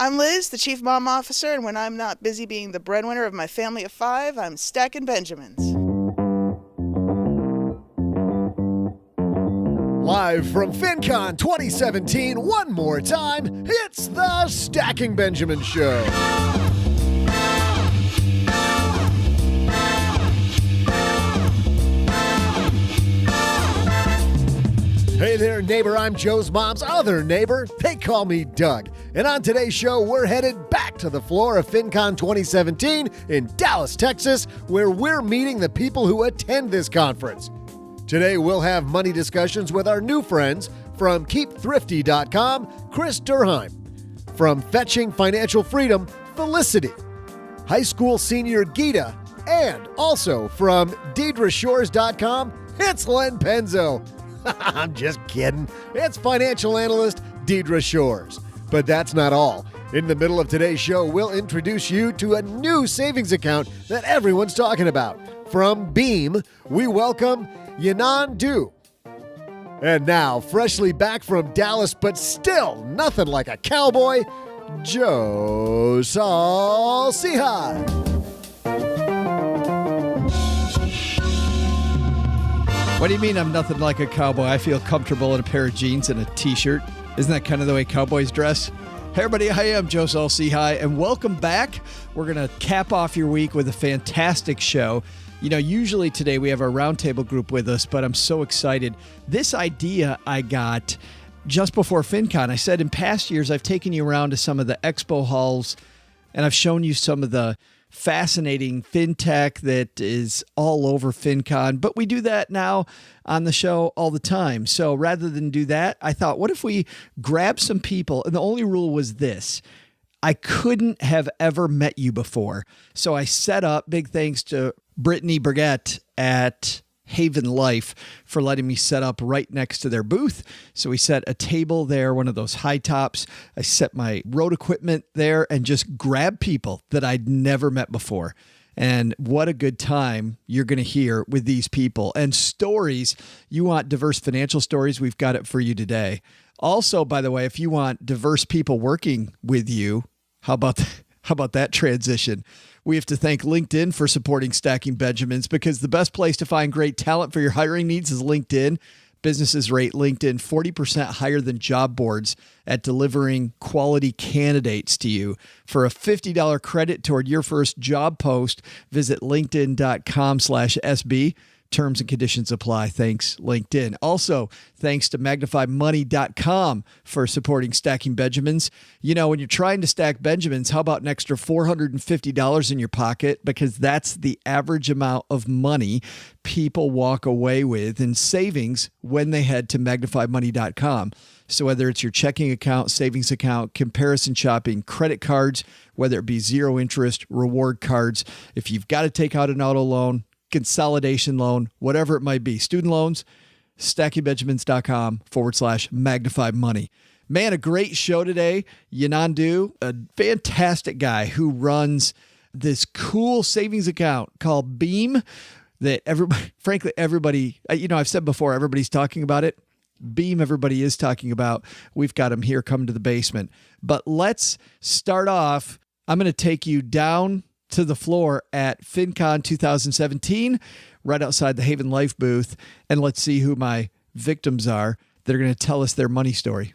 I'm Liz, the Chief Mom Officer, and when I'm not busy being the breadwinner of my family of 5, I'm stacking Benjamins. Live from FinCon 2017, one more time, it's the Stacking Benjamin Show. Hey there, neighbor. I'm Joe's mom's other neighbor. They call me Doug. And on today's show, we're headed back to the floor of FinCon 2017 in Dallas, Texas, where we're meeting the people who attend this conference. Today, we'll have money discussions with our new friends from KeepThrifty.com, Chris Durheim. From Fetching Financial Freedom, Felicity. High school senior Gita. And also from DeidreShores.com, it's Len Penzo. I'm just kidding. It's financial analyst Deidre Shores. But that's not all. In the middle of today's show, we'll introduce you to a new savings account that everyone's talking about. From Beam, we welcome Yanan Du. And now, freshly back from Dallas, but still nothing like a cowboy, Joe Saul-Sehy. What do you mean I'm nothing like a cowboy? I feel comfortable in a pair of jeans and a t-shirt. Isn't that kind of the way cowboys dress? Hey everybody, I am Joe Saul-Sehy, and welcome back. We're going to cap off your week with a fantastic show. You know, usually today we have our roundtable group with us, but I'm so excited. This idea I got just before FinCon. I said in past years I've taken you around to some of the expo halls, and I've shown you some of the fascinating fintech that is all over FinCon, but we do that now on the show all the time. So rather than do that, I thought, what if we grab some people? And the only rule was this: I couldn't have ever met you before. So I set up, big thanks to Brittany Burgett at Haven Life for letting me set up right next to their booth. So we set a table there, one of those high tops. I set my road equipment there and just grab people that I'd never met before. And what a good time you're going to hear with these people. And stories, you want diverse financial stories, we've got it for you today. Also, by the way, if you want diverse people working with you, how about that transition? We have to thank LinkedIn for supporting Stacking Benjamins, because the best place to find great talent for your hiring needs is LinkedIn. Businesses rate LinkedIn 40% higher than job boards at delivering quality candidates to you. For a $50 credit toward your first job post, visit linkedin.com/SB. Terms and conditions apply. Thanks, LinkedIn. Also, thanks to MagnifyMoney.com for supporting Stacking Benjamins. You know, when you're trying to stack Benjamins, how about an extra $450 in your pocket? Because that's the average amount of money people walk away with in savings when they head to MagnifyMoney.com. So whether it's your checking account, savings account, comparison shopping, credit cards, whether it be zero interest, reward cards, if you've got to take out an auto loan, consolidation loan, whatever it might be, student loans, stackingbenjamins.com/magnify money. Man, a great show today. Yanan Du, a fantastic guy who runs this cool savings account called Beam that everybody, I've said before, everybody's talking about it. Beam, everybody is talking about. We've got him here coming to the basement. But let's start off. I'm going to take you down to the floor at FinCon 2017, right outside the Haven Life booth, and let's see who my victims are that are going to tell us their money story.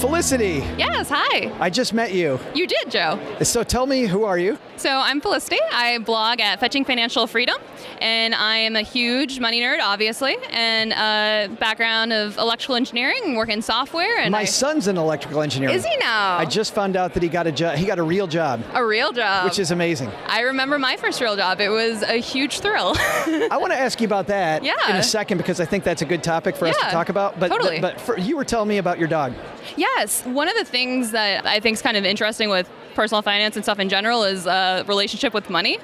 Felicity. Yes, hi. I just met you. You did, Joe. So tell me, who are you? So I'm Felicity. I blog at Fetching Financial Freedom, and I am a huge money nerd, obviously, and a background of electrical engineering, work in software. And my son's an electrical engineer. Is he now? I just found out that he got a real job. A real job. Which is amazing. I remember my first real job. It was a huge thrill. I want to ask you about that in a second, because I think that's a good topic for us to talk about. But, totally. You were telling me about your dog. Yes. One of the things that I think is kind of interesting with personal finance and stuff in general is relationship with money.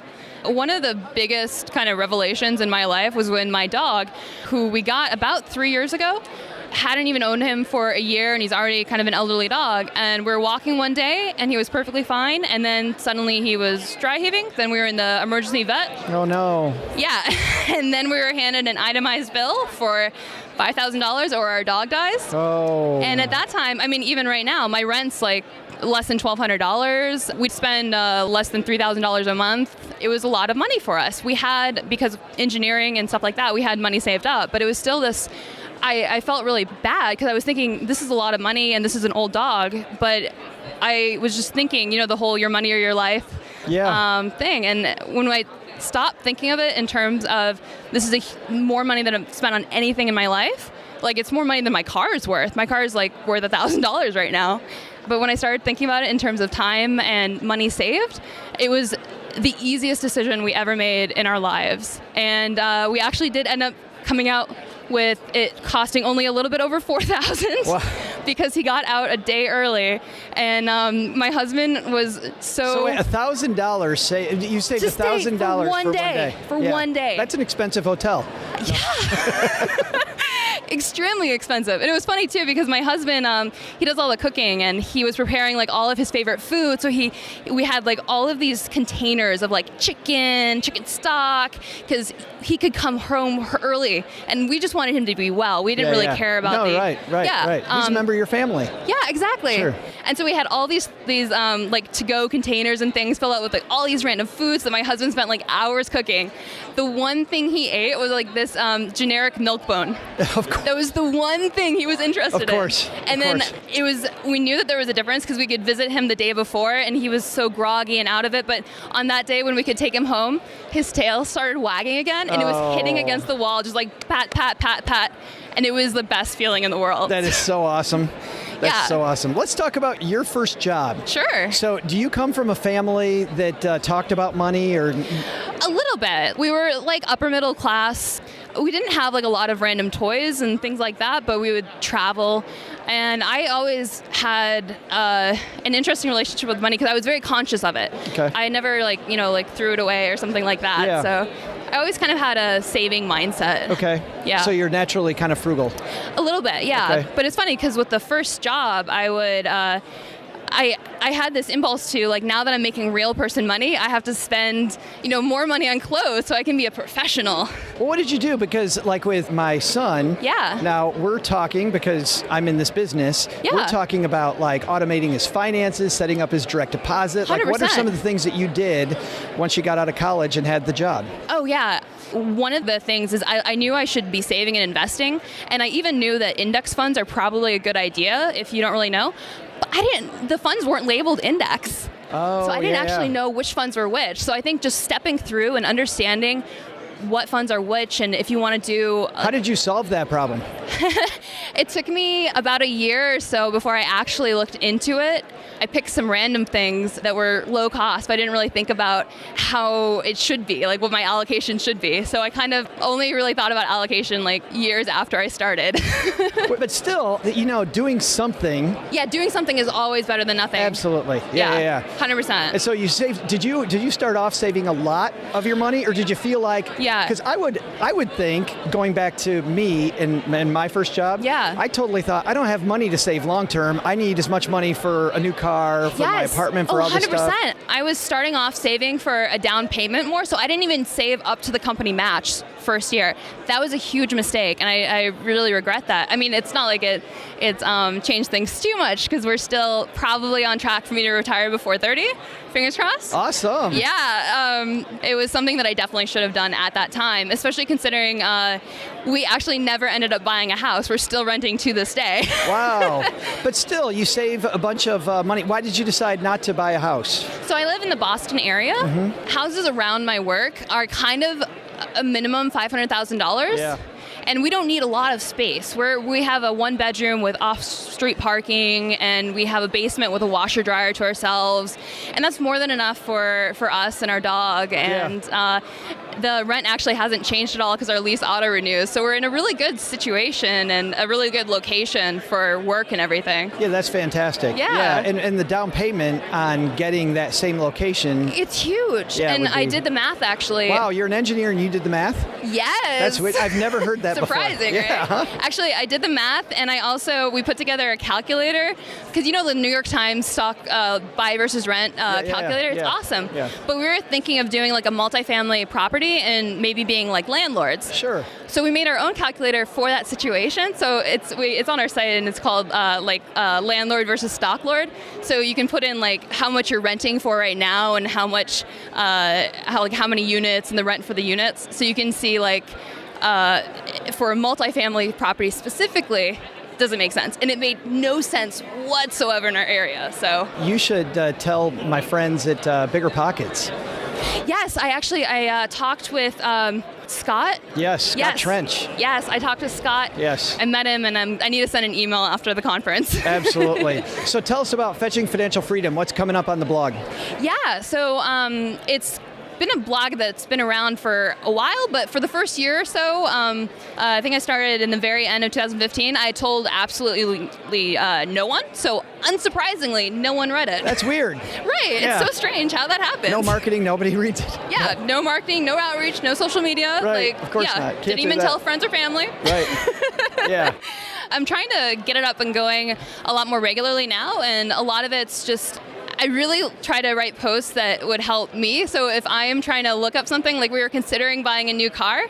One of the biggest kind of revelations in my life was when my dog, who we got about 3 years ago, hadn't even owned him for a year, and he's already kind of an elderly dog. And we were walking one day, and he was perfectly fine. And then suddenly he was dry heaving. Then we were in the emergency vet. Oh, no. Yeah. And then we were handed an itemized bill for $5,000 or our dog dies. Oh. And at that time, I mean, even right now, my rent's like less than $1,200. We'd spend less than $3,000 a month. It was a lot of money for us. We had, because of engineering and stuff like that, we had money saved up, but it was still this, I felt really bad because I was thinking, this is a lot of money and this is an old dog, but I was just thinking, the whole your money or your life thing. And when I stopped thinking of it in terms of this is more money than I've spent on anything in my life, like it's more money than my car is worth. My car is like worth $1,000 right now. But when I started thinking about it in terms of time and money saved, it was the easiest decision we ever made in our lives. And we actually did end up coming out with it costing only a little bit over $4,000 wow. because he got out a day early. And my husband was So wait, $1,000, you saved $1,000 for one day. For one day. That's an expensive hotel. Yeah. Extremely expensive. And it was funny too because my husband, he does all the cooking and he was preparing like all of his favorite food. So we had like all of these containers of like chicken stock because he could come home early and we just wanted him to be well. We didn't really care about right. He's a member of your family. Yeah, exactly. Sure. And so we had all these like to-go containers and things filled out with like all these random foods that my husband spent like hours cooking. The one thing he ate was like this generic milk bone. Of course. That was the one thing he was interested in. Of course. And then we knew that there was a difference because we could visit him the day before and he was so groggy and out of it. But on that day when we could take him home, his tail started wagging again and it was hitting against the wall, just like pat, pat, pat, pat. And it was the best feeling in the world. That is so awesome. That's so awesome. Let's talk about your first job. Sure. So do you come from a family that talked about money or? A little bit. We were like upper middle class. We didn't have like a lot of random toys and things like that, but we would travel. And I always had an interesting relationship with money because I was very conscious of it. Okay. I never like threw it away or something like that. Yeah. So I always kind of had a saving mindset. Okay. Yeah. So you're naturally kind of frugal. A little bit, yeah. Okay. But it's funny because with the first job, I would. I had this impulse to, like, now that I'm making real person money, I have to spend, more money on clothes so I can be a professional. Well, what did you do? Because, like, with my son, now we're talking, because I'm in this business, we're talking about, like, automating his finances, setting up his direct deposit. 100%. Like, what are some of the things that you did once you got out of college and had the job? Oh, yeah. One of the things is I knew I should be saving and investing, and I even knew that index funds are probably a good idea if you don't really know. But the funds weren't labeled index. Oh, so I didn't actually know which funds were which. So I think just stepping through and understanding what funds are which and if you want to do... How did you solve that problem? It took me about a year or so before I actually looked into it. I picked some random things that were low cost, but I didn't really think about how it should be, like what my allocation should be. So I kind of only really thought about allocation like years after I started. But still, doing something. Yeah, doing something is always better than nothing. Absolutely. Yeah. 100%. And so you saved, did you start off saving a lot of your money, or did you feel like, because I would think, going back to me in my first job, I totally thought, I don't have money to save long term. I need as much money for a new car, for my apartment, for all this stuff. 100%. I was starting off saving for a down payment more, so I didn't even save up to the company match first year. That was a huge mistake, and I really regret that. I mean, it's not like it's changed things too much, because we're still probably on track for me to retire before 30. Fingers crossed. Awesome. Yeah, it was something that I definitely should have done at that time, especially considering we actually never ended up buying a house. We're still renting to this day. Wow. But still, you save a bunch of money. Why did you decide not to buy a house? So I live in the Boston area. Mm-hmm. Houses around my work are kind of a minimum $500,000. Yeah. And we don't need a lot of space. We have a one bedroom with off-street parking, and we have a basement with a washer dryer to ourselves. And that's more than enough for us and our dog. And the rent actually hasn't changed at all because our lease auto-renews. So we're in a really good situation and a really good location for work and everything. Yeah, that's fantastic. Yeah. And the down payment on getting that same location. It's huge. Yeah, and I did the math, actually. Wow, you're an engineer and you did the math? Yes. That's weird. I've never heard that that before. surprising, Yeah, right? huh? Actually, I did the math, and we put together a calculator, because the New York Times stock buy versus rent calculator. It's awesome. Yeah. But we were thinking of doing like a multifamily property and maybe being like landlords. Sure. So we made our own calculator for that situation. So it's on our site, and it's called landlord versus stock lord. So you can put in like how much you're renting for right now and how much how many units and the rent for the units. So you can see like for a multifamily property specifically, doesn't make sense, and it made no sense whatsoever in our area. So You should tell my friends at Bigger Pockets. yes, I talked with Scott. Yes, Scott Trench. Yes, I talked to Scott. Yes. I met him, and I need to send an email after the conference. Absolutely. So tell us about Fetching Financial Freedom. What's coming up on the blog? Yeah, so it's been a blog that's been around for a while, but for the first year or so, I think I started in the very end of 2015, I told absolutely no one. So unsurprisingly, no one read it. That's weird. Right, Yeah. It's so strange how that happens. No marketing, nobody reads it. Yeah, no marketing, no outreach, no social media. Right, Like, of course yeah, not. Can't didn't do even that. tell friends or family. Right. Yeah. I'm trying to get it up and going a lot more regularly now, and a lot of it's just, I really try to write posts that would help me. So if I am trying to look up something, like we were considering buying a new car,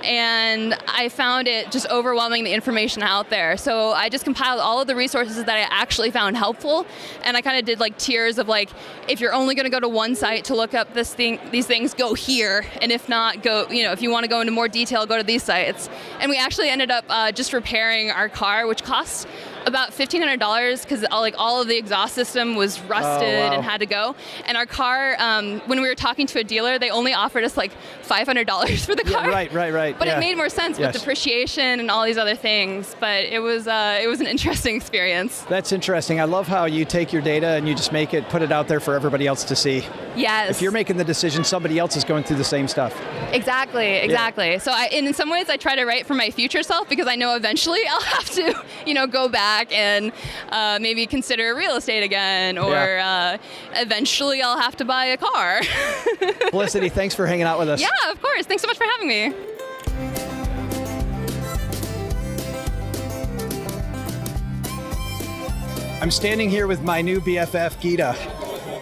and I found it just overwhelming, the information out there. So I just compiled all of the resources that I actually found helpful, and I kind of did like tiers of like, if you're only going to go to one site to look up these things, go here, and if not, go, if you want to go into more detail, go to these sites. And we actually ended up just repairing our car, which cost about $1,500 because all of the exhaust system was rusted and had to go. And our car, when we were talking to a dealer, they only offered us like $500 for the car. Yeah, right. But yeah. it made more sense Yes. with depreciation and all these other things. But it was an interesting experience. That's interesting. I love how you take your data and you just put it out there for everybody else to see. Yes. If you're making the decision, somebody else is going through the same stuff. Exactly. So in some ways I try to write for my future self, because I know eventually I'll have to, go back and maybe consider real estate again, or eventually I'll have to buy a car. Felicity, thanks for hanging out with us. Yeah, of course. Thanks so much for having me. I'm standing here with my new BFF, Gita.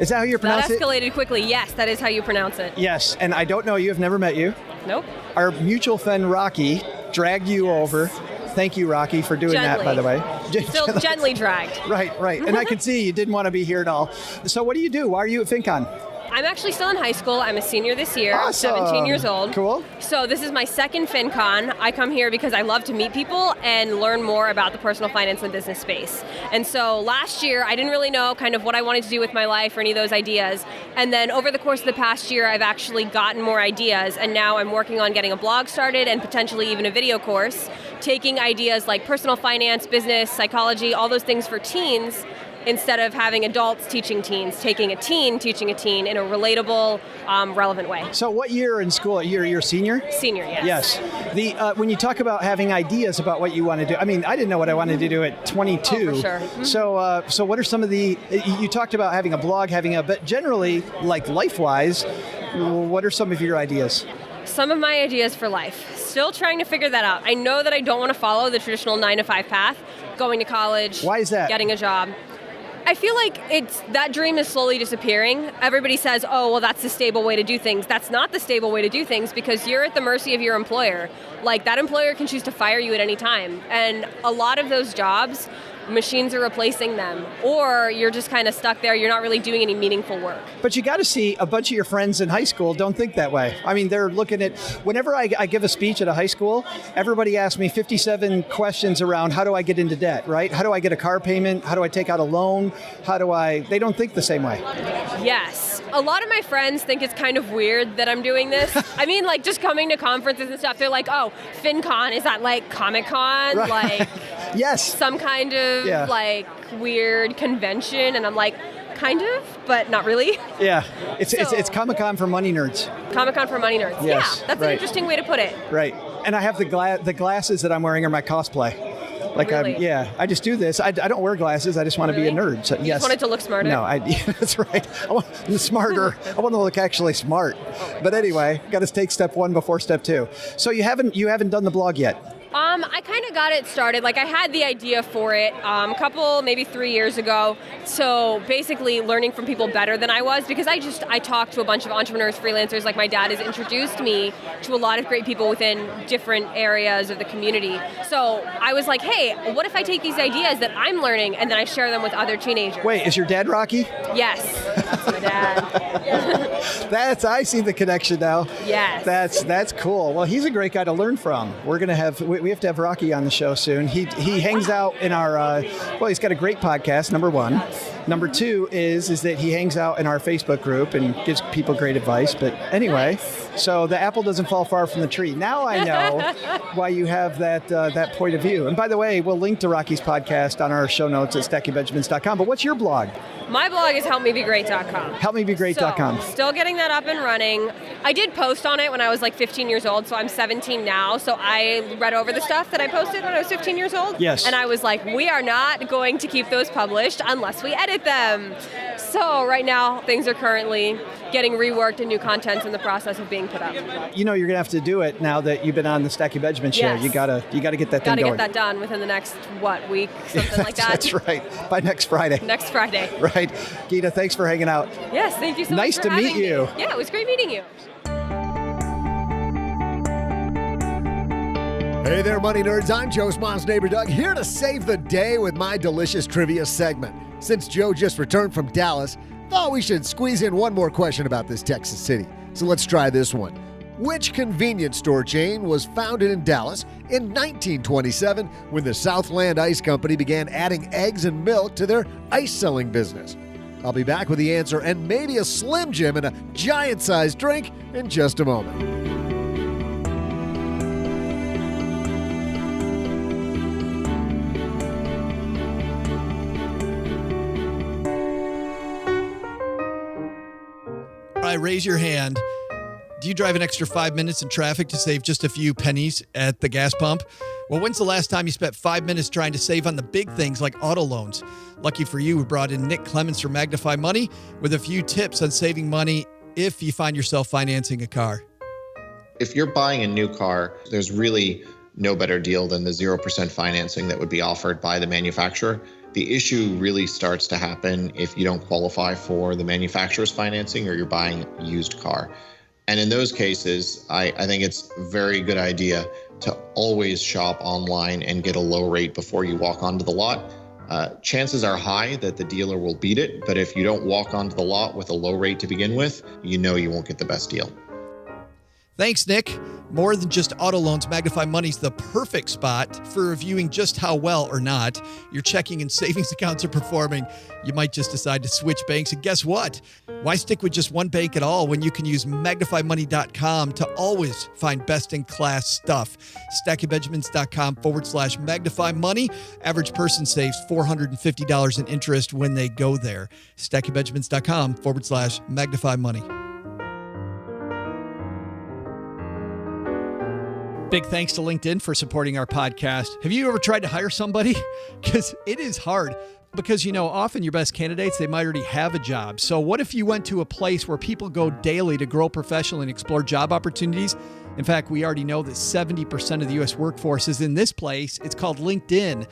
Is that how you pronounce That it? escalated quickly. Yes, that is how you pronounce it. Yes, and I don't know you. I've never met you. Nope. Our mutual friend, Rocky, dragged you over. Thank you, Rocky, for doing that, by the way. Still gently dragged. Right. And I can see you didn't want to be here at all. So what do you do? Why are you at FinCon? I'm actually still in high school. I'm a senior this year. Awesome. 17 years old. Cool. So this is my second FinCon. I come here because I love to meet people and learn more about the personal finance and business space. And so last year, I didn't really know kind of what I wanted to do with my life or any of those ideas. And then over the course of the past year, I've actually gotten more ideas. And now I'm working on getting a blog started and potentially even a video course, taking ideas like personal finance, business, psychology, all those things for teens, instead of having adults teaching teens, taking a teen, teaching a teen in a relatable, relevant way. So what year in school? You're a senior? Senior, yes. Yes. When you talk about having ideas about what you want to do, I mean, I didn't know what I wanted to do at 22. Oh, for sure. Mm-hmm. So what are some of you talked about having a blog, but generally, like life-wise, what are some of your ideas? Some of my ideas for life. Still trying to figure that out. I know that I don't want to follow the traditional 9-to-5 path, going to college. Why is that? Getting a job. I feel like that dream is slowly disappearing. Everybody says, oh, well, that's the stable way to do things. That's not the stable way to do things, because you're at the mercy of your employer. Like, that employer can choose to fire you at any time. And a lot of those jobs, machines are replacing them, or you're just kind of stuck there. You're not really doing any meaningful work. But you got to see a bunch of your friends in high school don't think that way. I mean, they're looking at, whenever I give a speech at a high school, everybody asks me 57 questions around how do I get into debt, right? How do I get a car payment? How do I take out a loan? They don't think the same way. Yes. A lot of my friends think it's kind of weird that I'm doing this. I mean, like, just coming to conferences and stuff, they're like, oh, FinCon, is that like Comic-Con? Right. Like, yes. some kind of like weird convention? And I'm like, kind of, but not really. Yeah, it's Comic-Con for money nerds. Comic-Con for money nerds. Yes, yeah, that's an interesting way to put it. Right, and I have the glasses that I'm wearing are my cosplay. Like, really? I just do this. I don't wear glasses. I just want to be a nerd. So, You just wanted to look smarter? No, that's right. I want smarter. I want to look actually smart. But anyway, got to take step one before step two. So you haven't done the blog yet? I kind of got it started. Like I had the idea for it a couple, maybe 3 years ago. So basically learning from people better than I was, because I talked to a bunch of entrepreneurs, freelancers. Like my dad has introduced me to a lot of great people within different areas of the community. So I was like, hey, what if I take these ideas that I'm learning and then I share them with other teenagers? Wait, is your dad Rocky? Yes, that's my dad. I see the connection now. Yes. That's cool. Well, he's a great guy to learn from. We have to have Rocky on the show soon. He hangs out in our he's got a great podcast, number one. Number two is that he hangs out in our Facebook group and gives people great advice. But anyway, so the apple doesn't fall far from the tree. Now I know why you have that point of view. And by the way, we'll link to Rocky's podcast on our show notes at StackyBenjamins.com. But what's your blog? My blog is helpmebegreat.com. Helpmebegreat.com. So, still getting that up and running. I did post on it when I was like 15 years old, so I'm 17 now. So I read over the stuff that I posted when I was 15 years old. Yes. And I was like, we are not going to keep those published unless we edit them. So right now, things are currently getting reworked and new content's in the process of being put up. You know you're going to have to do it now that you've been on the Stacky Benjamin show. Yes. You gotta get that thing Gotta going. get that done within the next, week? Something like that. That's right. By next Friday. Next Friday. Right. Gita, thanks for hanging out. Yes, thank you so Nice much for to meet having me. you. Yeah, it was great meeting you. Hey there, money nerds. I'm Joe's mom's neighbor, Doug, here to save the day with my delicious trivia segment. Since Joe just returned from Dallas, thought we should squeeze in one more question about this Texas city. So let's try this one. Which convenience store chain was founded in Dallas in 1927 when the Southland Ice Company began adding eggs and milk to their ice-selling business? I'll be back with the answer and maybe a Slim Jim and a giant-sized drink in just a moment. All right, raise your hand. Do you drive an extra 5 minutes in traffic to save just a few pennies at the gas pump? Well, when's the last time you spent 5 minutes trying to save on the big things like auto loans? Lucky for you, we brought in Nick Clements from Magnify Money with a few tips on saving money if you find yourself financing a car. If you're buying a new car, there's really no better deal than the 0% financing that would be offered by the manufacturer. The issue really starts to happen if you don't qualify for the manufacturer's financing or you're buying a used car. And in those cases, I think it's a very good idea to always shop online and get a low rate before you walk onto the lot. Chances are high that the dealer will beat it, but if you don't walk onto the lot with a low rate to begin with, you know you won't get the best deal. Thanks, Nick. More than just auto loans, Magnify Money's the perfect spot for reviewing just how well or not your checking and savings accounts are performing. You might just decide to switch banks, and guess what? Why stick with just one bank at all when you can use MagnifyMoney.com to always find best-in-class stuff? StackyBenjamins.com/Magnify Money. Average person saves $450 in interest when they go there. StackyBenjamins.com/Magnify Money. Big thanks to LinkedIn for supporting our podcast. Have you ever tried to hire somebody? Because it is hard. Because, often your best candidates, they might already have a job. So what if you went to a place where people go daily to grow professionally and explore job opportunities? In fact, we already know that 70% of the U.S. workforce is in this place. It's called LinkedIn.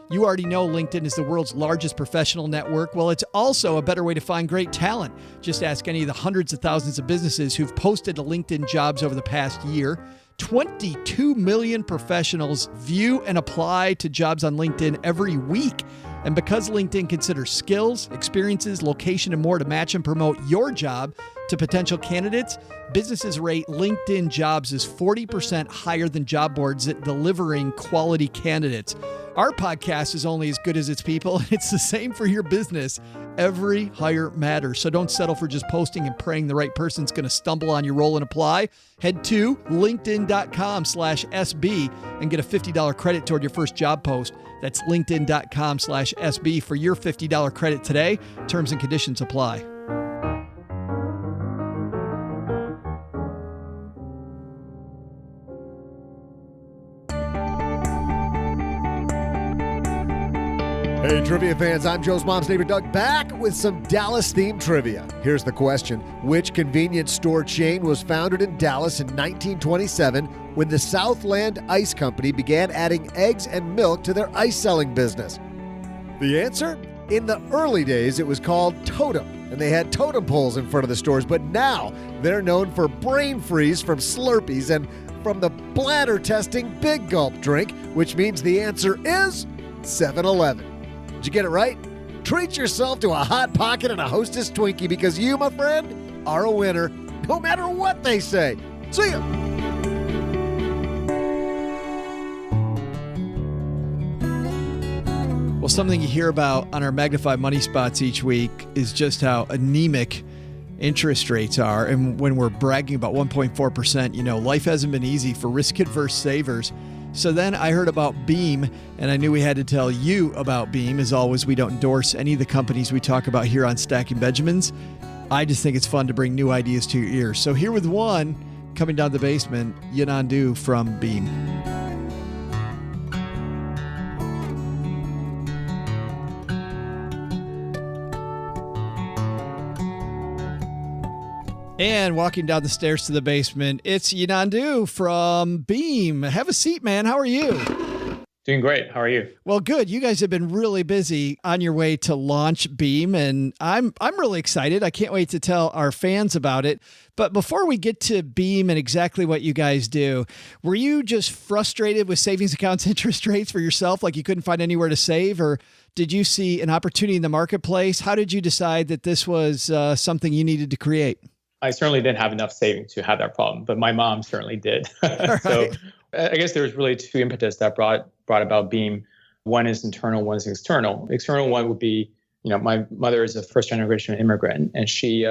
You already know LinkedIn is the world's largest professional network. Well, it's also a better way to find great talent. Just ask any of the hundreds of thousands of businesses who've posted to LinkedIn jobs over the past year. 22 million professionals view and apply to jobs on LinkedIn every week. And because LinkedIn considers skills, experiences, location, and more to match and promote your job to potential candidates, businesses rate LinkedIn jobs as 40% higher than job boards at delivering quality candidates. Our podcast is only as good as its people. It's the same for your business. Every hire matters. So don't settle for just posting and praying the right person's going to stumble on your role and apply. Head to linkedin.com/SB and get a $50 credit toward your first job post. That's linkedin.com/SB for your $50 credit today. Terms and conditions apply. Hey, trivia fans, I'm Joe's mom's neighbor Doug, back with some Dallas-themed trivia. Here's the question. Which convenience store chain was founded in Dallas in 1927 when the Southland Ice Company began adding eggs and milk to their ice-selling business? The answer? In the early days, it was called Totem, and they had totem poles in front of the stores, but now they're known for brain freeze from Slurpees and from the bladder-testing Big Gulp drink, which means the answer is 7-Eleven. Did you get it right? Treat yourself to a Hot Pocket and a Hostess Twinkie because you, my friend, are a winner no matter what they say. See ya! Well, something you hear about on our Magnified Money Spots each week is just how anemic interest rates are. And when we're bragging about 1.4%, life hasn't been easy for risk-averse savers. So then I heard about Beam, and I knew we had to tell you about Beam. As always, we don't endorse any of the companies we talk about here on Stacking Benjamins. I just think it's fun to bring new ideas to your ears. So here with one, coming down the basement, Yanandu from Beam. And walking down the stairs to the basement, it's Yanandu from Beam. Have a seat, man. How are you? Doing great. How are you? Well, good. You guys have been really busy on your way to launch Beam, and I'm really excited. I can't wait to tell our fans about it. But before we get to Beam and exactly what you guys do, were you just frustrated with savings accounts interest rates for yourself, like you couldn't find anywhere to save, or did you see an opportunity in the marketplace? How did you decide that this was something you needed to create? I certainly didn't have enough savings to have that problem, but my mom certainly did. So I guess there was really two impetus that brought about Beam. One is internal, one is external. External one would be, my mother is a first-generation immigrant, and she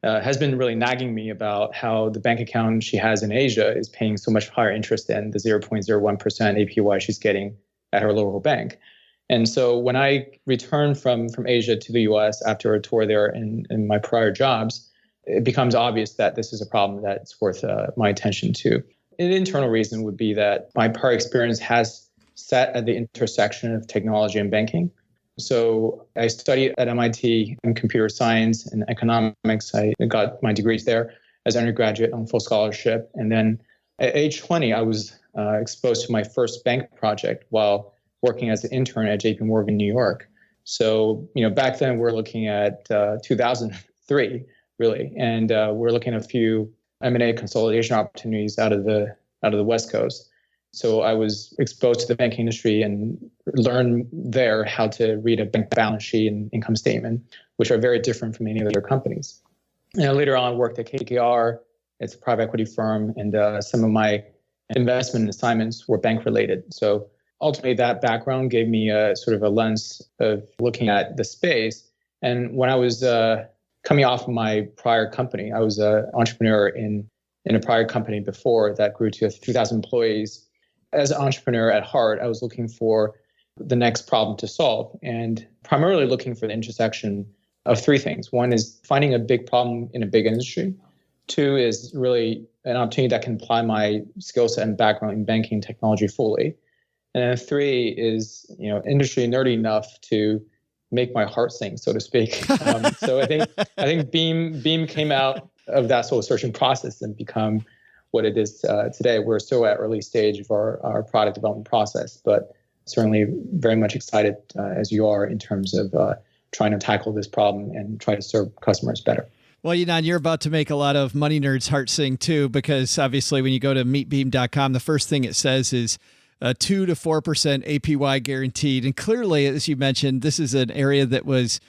has been really nagging me about how the bank account she has in Asia is paying so much higher interest than the 0.01% APY she's getting at her local bank. And so when I returned from Asia to the U.S. after a tour there in my prior jobs, it becomes obvious that this is a problem that's worth my attention to. An internal reason would be that my prior experience has sat at the intersection of technology and banking. So I studied at MIT in computer science and economics. I got my degrees there as an undergraduate on full scholarship. And then at age 20, I was exposed to my first bank project while working as an intern at JP Morgan, New York. So, back then we're looking at 2003. Really, and we're looking at a few M&A consolidation opportunities out of the West Coast. So I was exposed to the banking industry and learned there how to read a bank balance sheet and income statement, which are very different from any other companies. And later on, I worked at KKR. It's a private equity firm, and some of my investment assignments were bank related. So ultimately, that background gave me a sort of a lens of looking at the space. And when I was coming off of my prior company, I was an entrepreneur in a prior company before that grew to 2,000 employees. As an entrepreneur at heart, I was looking for the next problem to solve, and primarily looking for the intersection of three things. One is finding a big problem in a big industry. Two is really an opportunity that can apply my skill set and background in banking technology fully. And then three is, industry nerdy enough to make my heart sing, so to speak. So I think Beam came out of that soul searching process and become what it is today. We're still at early stage of our product development process, but certainly very much excited as you are in terms of trying to tackle this problem and try to serve customers better. Well, you're about to make a lot of money nerds' heart sing too, because obviously when you go to meetbeam.com, the first thing it says is 2 to 4% APY guaranteed. And clearly, as you mentioned, this is an area that was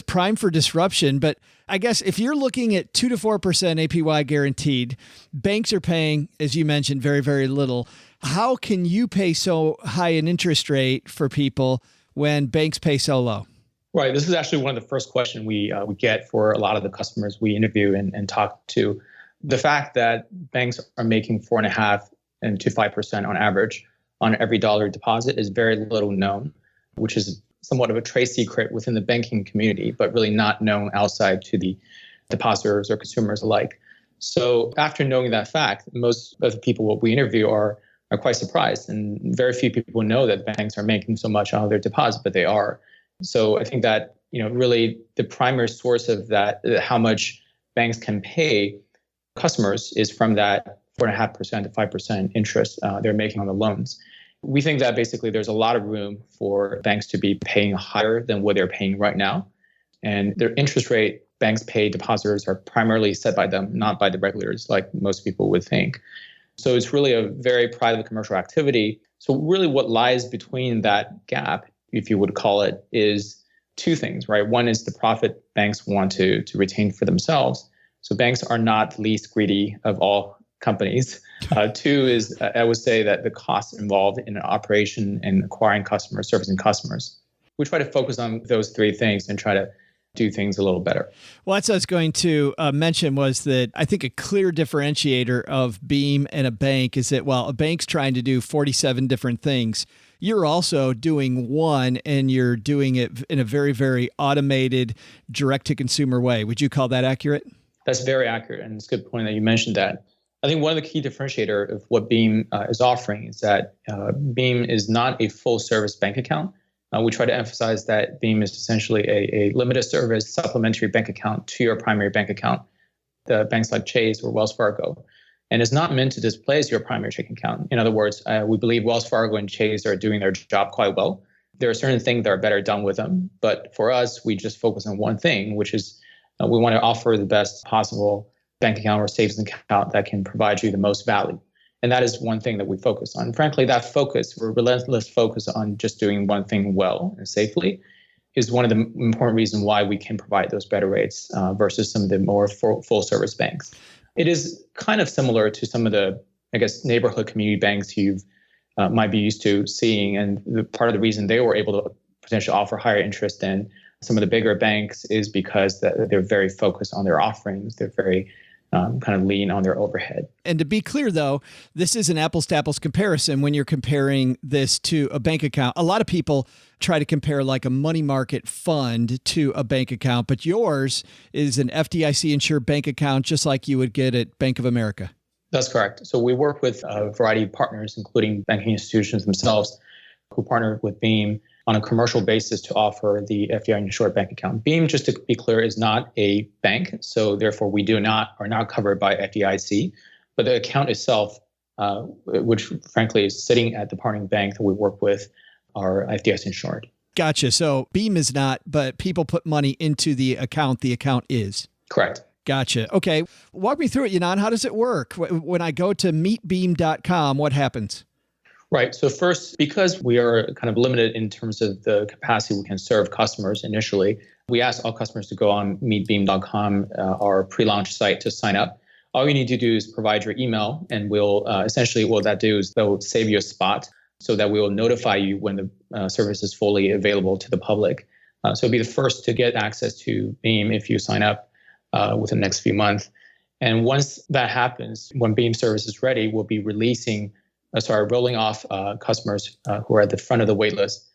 primed for disruption. But I guess if you're looking at 2 to 4% APY guaranteed, banks are paying, as you mentioned, very, very little. How can you pay so high an interest rate for people when banks pay so low? Right. This is actually one of the first questions we get for a lot of the customers we interview and talk to. The fact that banks are making 4.5% to 5% on average on every dollar deposit is very little known, which is somewhat of a trade secret within the banking community, but really not known outside to the depositors or consumers alike. So after knowing that fact, most of the people what we interview are are quite surprised. And very few people know that banks are making so much on their deposit, but they are. So I think that, really the primary source of that, how much banks can pay customers, is from that 4.5% to 5% interest they're making on the loans. We think that basically there's a lot of room for banks to be paying higher than what they're paying right now. And their interest rate banks pay depositors are primarily set by them, not by the regulators, like most people would think. So it's really a very private commercial activity. So really what lies between that gap, if you would call it, is two things, right? One is the profit banks want to retain for themselves. So banks are not the least greedy of all companies. Two is, I would say, that the costs involved in an operation and acquiring customers, servicing customers. We try to focus on those three things and try to do things a little better. Well, that's what I was going to mention, was that I think a clear differentiator of Beam and a bank is that while a bank's trying to do 47 different things, you're also doing one, and you're doing it in a very, very automated, direct-to-consumer way. Would you call that accurate? That's very accurate, and it's a good point that you mentioned that. I think one of the key differentiator of what Beam is offering is that Beam is not a full-service bank account. We try to emphasize that Beam is essentially a limited service supplementary bank account to your primary bank account, the banks like Chase or Wells Fargo, and is not meant to displace your primary checking account. In other words, we believe Wells Fargo and Chase are doing their job quite well. There are certain things that are better done with them, but for us, we just focus on one thing, which is we want to offer the best possible bank account or savings account that can provide you the most value. And that is one thing that we focus on. Frankly, that focus, we're relentless focus on just doing one thing well and safely, is one of the important reasons why we can provide those better rates versus some of the more full service banks. It is kind of similar to some of the, neighborhood community banks you might be used to seeing. And part of the reason they were able to potentially offer higher interest than some of the bigger banks is because they're very focused on their offerings. They're very kind of lean on their overhead. And to be clear, though, this is an apples to apples comparison when you're comparing this to a bank account. A lot of people try to compare like a money market fund to a bank account, but yours is an FDIC insured bank account, just like you would get at Bank of America. That's correct. So we work with a variety of partners, including banking institutions themselves, who partner with Beam on a commercial basis to offer the FDIC insured bank account. Beam, just to be clear, is not a bank, so therefore we are not covered by FDIC. But the account itself, which frankly is sitting at the partnering bank that we work with, are FDIC insured. Gotcha. So Beam is not, but people put money into the account. The account is. Correct. Gotcha. Okay. Walk me through it, Yanan. How does it work? When I go to meetbeam.com, what happens? Right. So first, because we are kind of limited in terms of the capacity we can serve customers initially, we ask all customers to go on meetbeam.com, our pre-launch site, to sign up. All you need to do is provide your email, and we'll essentially what that do is they'll save you a spot so that we will notify you when the service is fully available to the public. So it'll be the first to get access to Beam if you sign up within the next few months. And once that happens, when Beam service is ready, we'll be rolling off customers who are at the front of the wait list,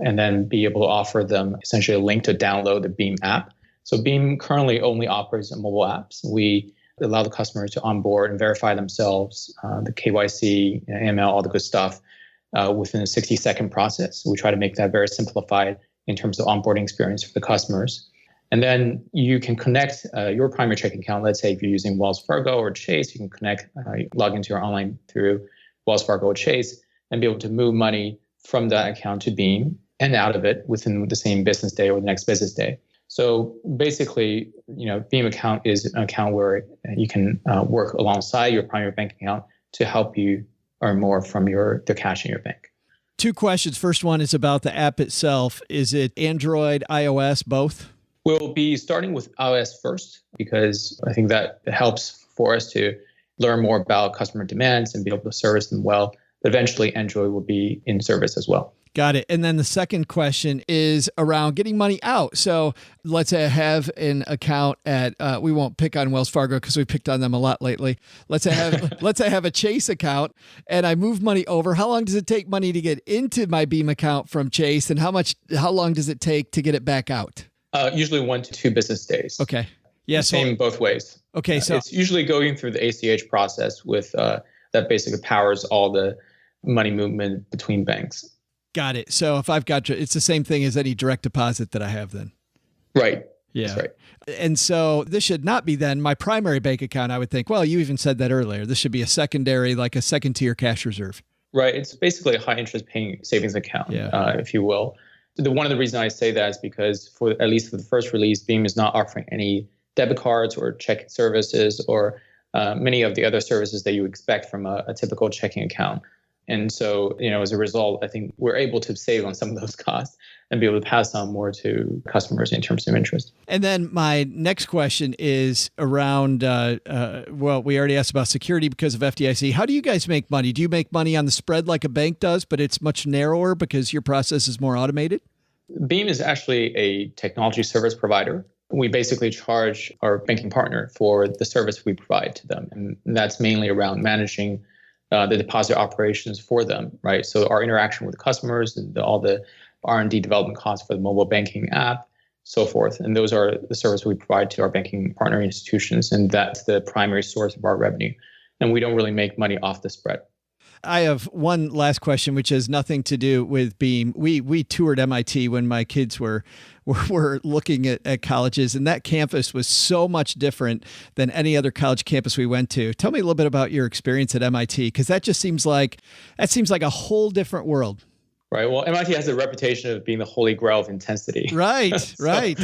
and then be able to offer them essentially a link to download the Beam app. So Beam currently only operates on mobile apps. We allow the customers to onboard and verify themselves, the KYC, AML, all the good stuff, within a 60-second process. We try to make that very simplified in terms of onboarding experience for the customers. And then you can connect your primary checking account. Let's say if you're using Wells Fargo or Chase, you can connect, log into your online through Wells Fargo or Chase, and be able to move money from that account to Beam and out of it within the same business day or the next business day. So basically, Beam account is an account where you can work alongside your primary bank account to help you earn more from the cash in your bank. Two questions. First one is about the app itself. Is it Android, iOS, both? We'll be starting with iOS first, because I think that helps for us to learn more about customer demands and be able to service them well. But eventually, Android will be in service as well. Got it. And then the second question is around getting money out. So let's say I have an account at, we won't pick on Wells Fargo because we picked on them a lot lately. Let's say I have a Chase account and I move money over. How long does it take money to get into my Beam account from Chase, and how long does it take to get it back out? Usually 1 to 2 business days. Okay. Yeah. Same both ways. Okay. So it's usually going through the ACH process with that basically powers all the money movement between banks. Got it. So if I've got, it's the same thing as any direct deposit that I have then. Right. Yeah. That's right. And so this should not be then my primary bank account. I would think, well, you even said that earlier. This should be a secondary, like a second tier cash reserve. Right. It's basically a high interest paying savings account, if you will. One of the reasons I say that is because at least for the first release, Beam is not offering any debit cards or checking services or many of the other services that you expect from a typical checking account. And so, as a result, I think we're able to save on some of those costs and be able to pass on more to customers in terms of interest. And then my next question is around, we already asked about security because of FDIC. How do you guys make money? Do you make money on the spread like a bank does, but it's much narrower because your process is more automated? Beam is actually a technology service provider. We basically charge our banking partner for the service we provide to them. And that's mainly around managing the deposit operations for them, right? So our interaction with the customers and all the R&D development costs for the mobile banking app, so forth. And those are the service we provide to our banking partner institutions. And that's the primary source of our revenue. And we don't really make money off the spread. I have one last question, which has nothing to do with Beam. We toured MIT when my kids were looking at colleges, and that campus was so much different than any other college campus we went to. Tell me a little bit about your experience at MIT, because that seems like a whole different world. Right. Well, MIT has a reputation of being the holy grail of intensity. Right. Right.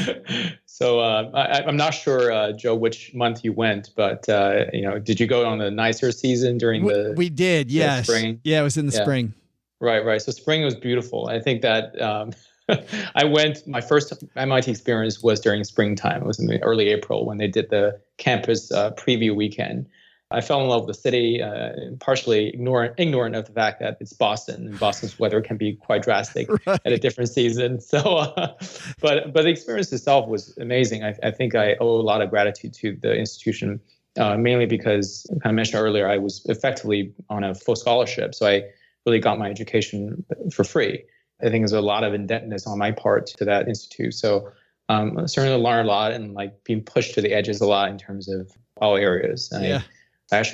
So I'm not sure, Joe, which month you went, but did you go on the nicer season during the? We did. Yes. Spring? Yeah, it was in the spring. Right. So spring was beautiful. I think that my first MIT experience was during springtime. It was in the early April when they did the campus preview weekend. I fell in love with the city, partially ignorant of the fact that it's Boston, and Boston's weather can be quite drastic at a different season. So, but the experience itself was amazing. I think I owe a lot of gratitude to the institution, mainly because, I mentioned earlier, I was effectively on a full scholarship, so I really got my education for free. I think there's a lot of indebtedness on my part to that institute. So, certainly learned a lot and being pushed to the edges a lot in terms of all areas. I was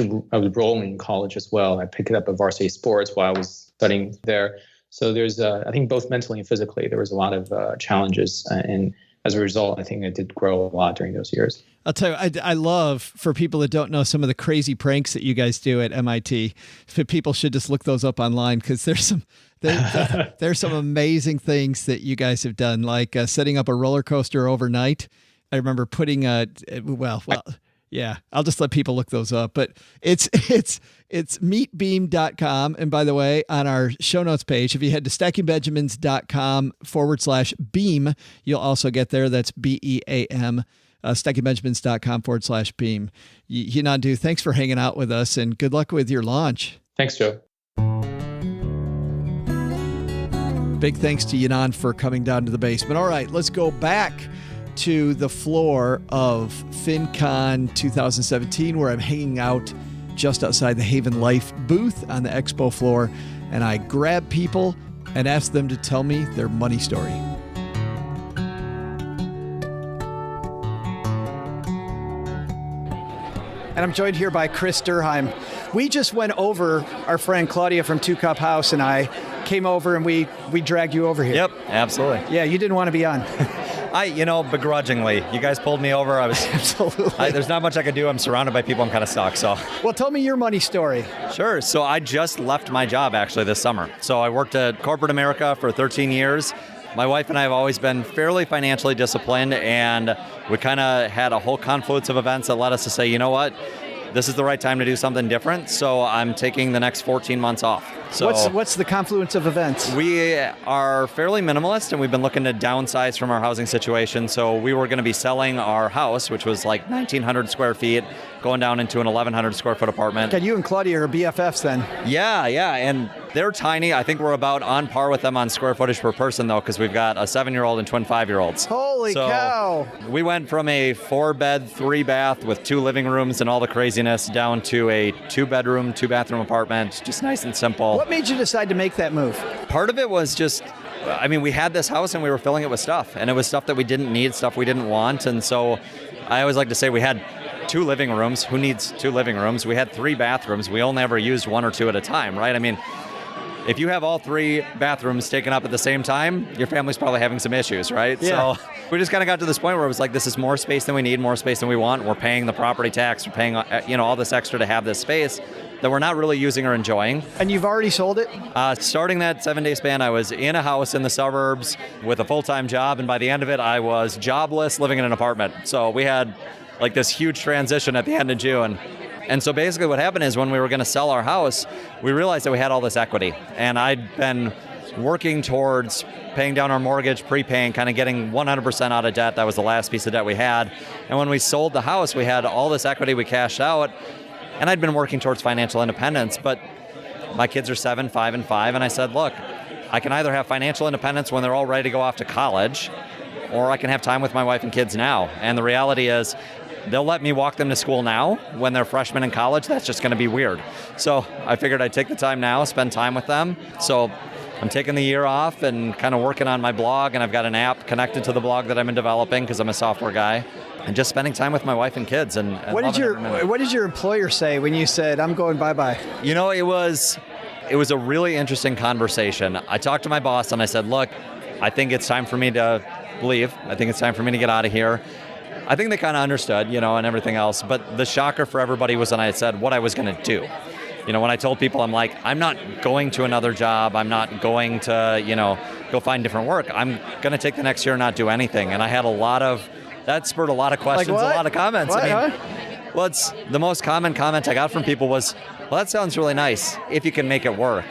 rolling in college as well. I picked it up at varsity sports while I was studying there. So there's, I think both mentally and physically, there was a lot of challenges. And as a result, I think I did grow a lot during those years. I'll tell you, I love, for people that don't know, some of the crazy pranks that you guys do at MIT. People should just look those up online, because there's some amazing things that you guys have done, like setting up a roller coaster overnight. I remember putting yeah, I'll just let people look those up, but it's meetbeam.com. And by the way, on our show notes page, if you head to stackingbenjamins.com/beam, you'll also get there. That's BEAM, stackingbenjamins.com/beam. Yinandu, thanks for hanging out with us, and good luck with your launch. Thanks, Joe. Big thanks to Yinan for coming down to the basement. All right, let's go back to the floor of FinCon 2017, where I'm hanging out just outside the Haven Life booth on the expo floor, and I grab people and ask them to tell me their money story. And I'm joined here by Chris Durheim. We just went over, our friend Claudia from Two Cup House and I came over, and we dragged you over here. Yep, absolutely. Yeah, you didn't want to be on. Begrudgingly. You guys pulled me over. I was Absolutely. There's not much I could do. I'm surrounded by people. I'm kind of stuck. So. Well, tell me your money story. Sure. So I just left my job actually this summer. So I worked at corporate America for 13 years. My wife and I have always been fairly financially disciplined, and we kind of had a whole confluence of events that led us to say, you know what? This is the right time to do something different. So I'm taking the next 14 months off. So what's the confluence of events? We are fairly minimalist, and we've been looking to downsize from our housing situation. So we were going to be selling our house, which was like 1,900 square feet, going down into an 1,100 square foot apartment. God, you and Claudia are BFFs then. Yeah. And they're tiny. I think we're about on par with them on square footage per person, though, because we've got a 7-year-old and twin 5-year-olds. Holy cow. We went from a 4-bed, 3-bath with 2 living rooms and all the craziness down to a 2-bedroom, 2-bathroom apartment, just nice and simple. What made you decide to make that move? Part of it was just, we had this house and we were filling it with stuff, and it was stuff that we didn't need, stuff we didn't want. And so I always like to say we had 2 living rooms. Who needs 2 living rooms? We had 3 bathrooms. We only ever used 1 or 2 at a time, right? if you have all 3 bathrooms taken up at the same time, your family's probably having some issues, right? Yeah. So we just kind of got to this point where it was like, this is more space than we need, more space than we want. We're paying the property tax, we're paying all this extra to have this space that we're not really using or enjoying. And you've already sold it? Starting that 7-day span, I was in a house in the suburbs with a full-time job, and by the end of it, I was jobless, living in an apartment. So we had like this huge transition at the end of June. And so basically what happened is when we were going to sell our house, we realized that we had all this equity. And I'd been working towards paying down our mortgage, prepaying, kind of getting 100% out of debt. That was the last piece of debt we had. And when we sold the house, we had all this equity we cashed out. And I'd been working towards financial independence, but my kids are 7, 5, and 5. And I said, look, I can either have financial independence when they're all ready to go off to college, or I can have time with my wife and kids now. And the reality is, they'll let me walk them to school now. When they're freshmen in college, that's just going to be weird. So I figured I'd take the time now, spend time with them. So I'm taking the year off and kind of working on my blog, and I've got an app connected to the blog that I've been developing because I'm a software guy, and just spending time with my wife and kids. And what did your employer say when you said, I'm going bye-bye? You know, it was a really interesting conversation. I talked to my boss and I said, look, I think it's time for me to leave. I think it's time for me to get out of here. I think they kind of understood, and everything else. But the shocker for everybody was when I said what I was going to do. When I told people, I'm like, I'm not going to another job. I'm not going to, go find different work. I'm going to take the next year and not do anything. And I had that spurred a lot of questions, a lot of comments. Well, it's the most common comment I got from people was, well, that sounds really nice if you can make it work.